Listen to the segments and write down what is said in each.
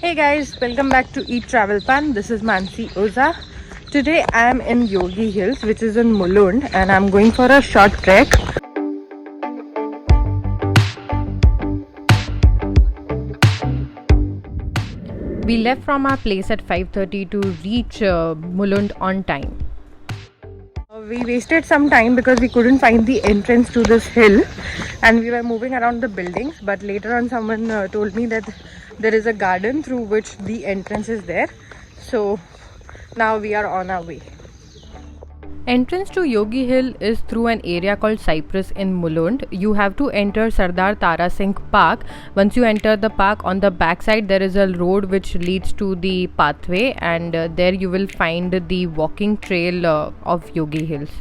Hey guys, welcome back to Eat Travel Pan. This is Mansi Oza. Today I am in Yogi Hills, which is in Mulund, and I'm going for a short trek. We left from our place at 5:30 to reach Mulund on time. We wasted some time because we couldn't find the entrance to this hill and we were moving around the buildings, but later on someone told me that there is a garden through which the entrance is there. So now we are on our way. Entrance to Yogi Hill is through an area called Cyprus in Mulund. You have to enter Sardar Tara Singh Park. Once you enter the park, on the back side there is a road which leads to the pathway, and there you will find the walking trail of Yogi Hills.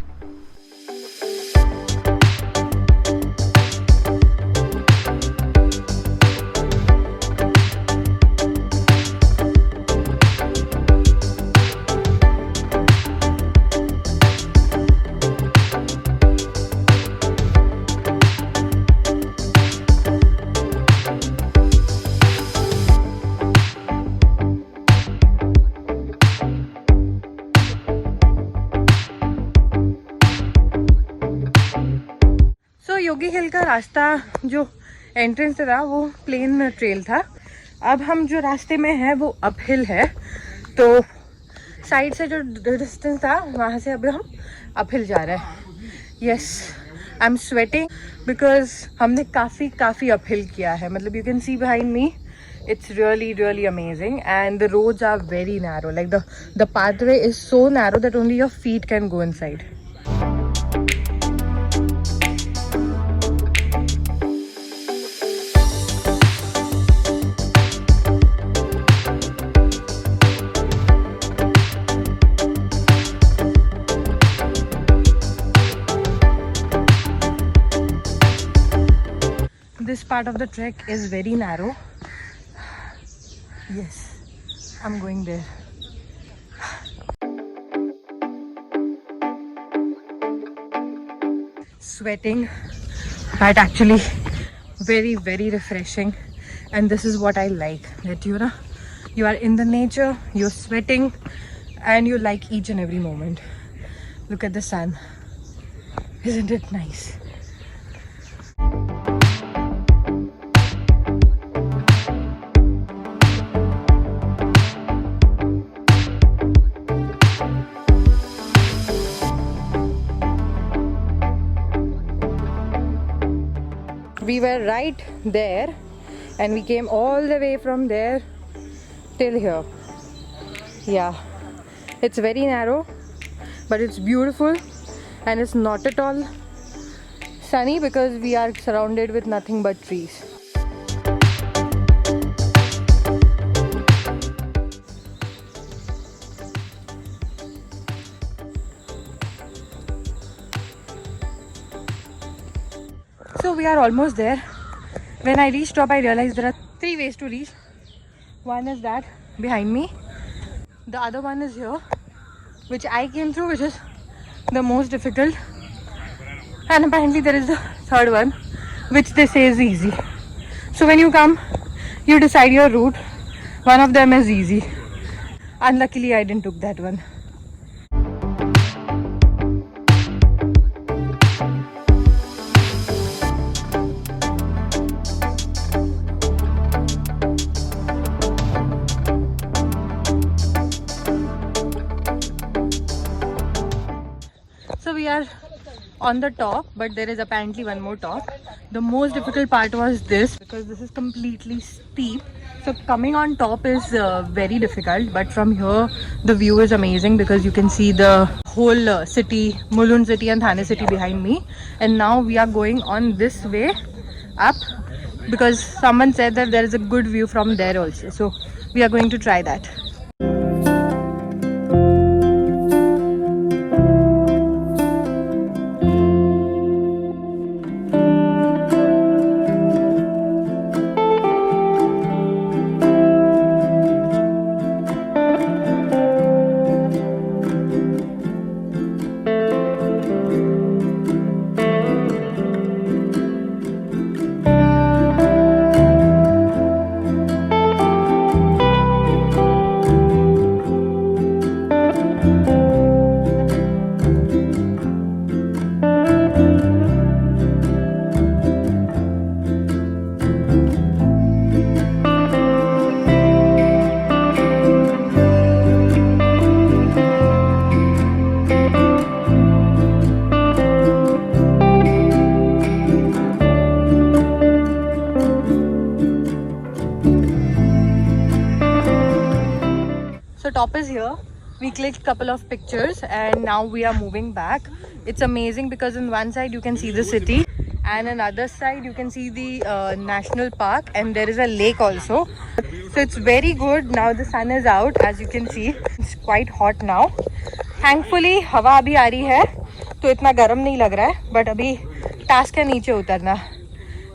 योगी हिल का रास्ता जो entrance था वो plane trail था. अब हम जो रास्ते में है वो अपहिल है, तो साइड से जो डिस्टेंस था वहाँ से अभी हम अपहिल जा रहे हैं. Yes, I am sweating because हमने काफ़ी अपहिल किया है. मतलब you can see behind me, it's really amazing, and the roads are very narrow. Like the pathway is so narrow that only your feet can go inside. This part of the trek is very narrow. Yes, I'm going there. Sweating, but actually very refreshing, and this is what I like, that you are in the nature, you're sweating, and you like each and every moment. Look at the sun. Isn't it nice? We were right there and we came all the way from there till here. Yeah, it's very narrow, but it's beautiful, and it's not at all sunny because we are surrounded with nothing but trees. So we are almost there. When I reached top, I realized there are 3 ways to reach. One is that behind me. The other one is here, which I came through, which is the most difficult. And apparently there is the third one, which they say is easy. So when you come, you decide your route. One of them is easy. Unluckily, I didn't took that one. So we are on the top, but there is apparently one more top. The most difficult part was this, because this is completely steep. So coming on top is very difficult, but from here the view is amazing because you can see the whole city, Mulund city and Thane city behind me. And now we are going on this way up because someone said that there is a good view from there also. So we are going to try that. So top is here. We clicked couple of pictures and now we are moving back. It's amazing because on one side you can see the city and on other side you can see the national park, and there is a lake also. So it's very good. Now the sun is out, as you can see. It's quite hot now. Thankfully हवा अभी आ रही है तो इतना गर्म नहीं लग रहा है, बट अभी टास्क है नीचे उतरना.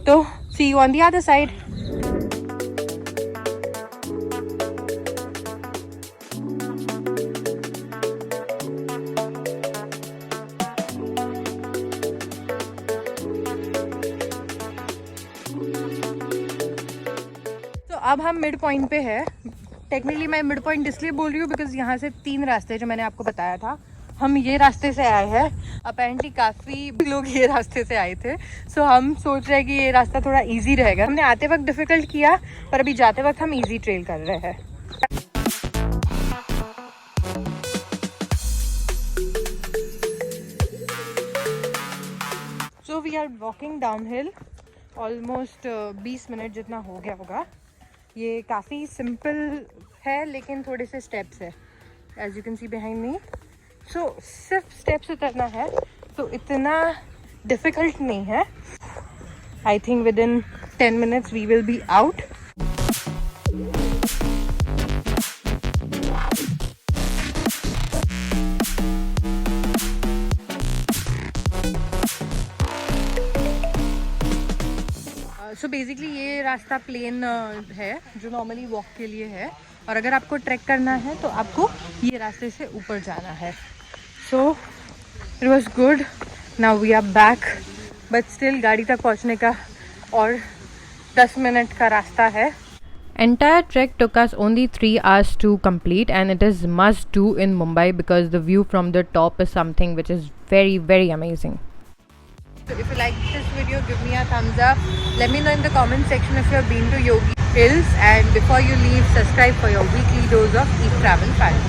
तो see you on the other side. तो अब हम मिड पॉइंट पे है. टेक्निकली मैं मिड पॉइंट इसलिए बोल रही हूँ बिकॉज यहाँ से 3 रास्ते जो मैंने आपको बताया था, हम ये रास्ते से आए हैं. अपेरेंटली काफ़ी लोग ये रास्ते से आए थे. सो हम सोच रहे हैं कि ये रास्ता थोड़ा इजी रहेगा. हमने आते वक्त डिफ़िकल्ट किया पर अभी जाते वक्त हम इजी ट्रेल कर रहे हैं. So we are walking down hill. Almost 20 minute जितना हो गया होगा. ये काफ़ी सिंपल है लेकिन थोड़े से स्टेप्स है, as you can see behind me. So सिर्फ स्टेप्स उतरना है तो इतना डिफ़िकल्ट नहीं है. I think within 10 minutes we will be out. So basically ये रास्ता प्लेन है जो नॉर्मली वॉक के लिए है, और अगर आपको ट्रैक करना है तो आपको ये रास्ते से ऊपर जाना है. So it was good. Now we are back, but still गाड़ी तक पहुंचने का और 10 मिनट का रास्ता है. Entire trek took us only 3 hours to complete, and it is must do in Mumbai because the view from the top is something which is very, very amazing. So if you like this video, give me a thumbs up. Let me know in the comment section if you have been to Yogi Hills, and before you leave, subscribe for your weekly dose of Eat Travel Fun.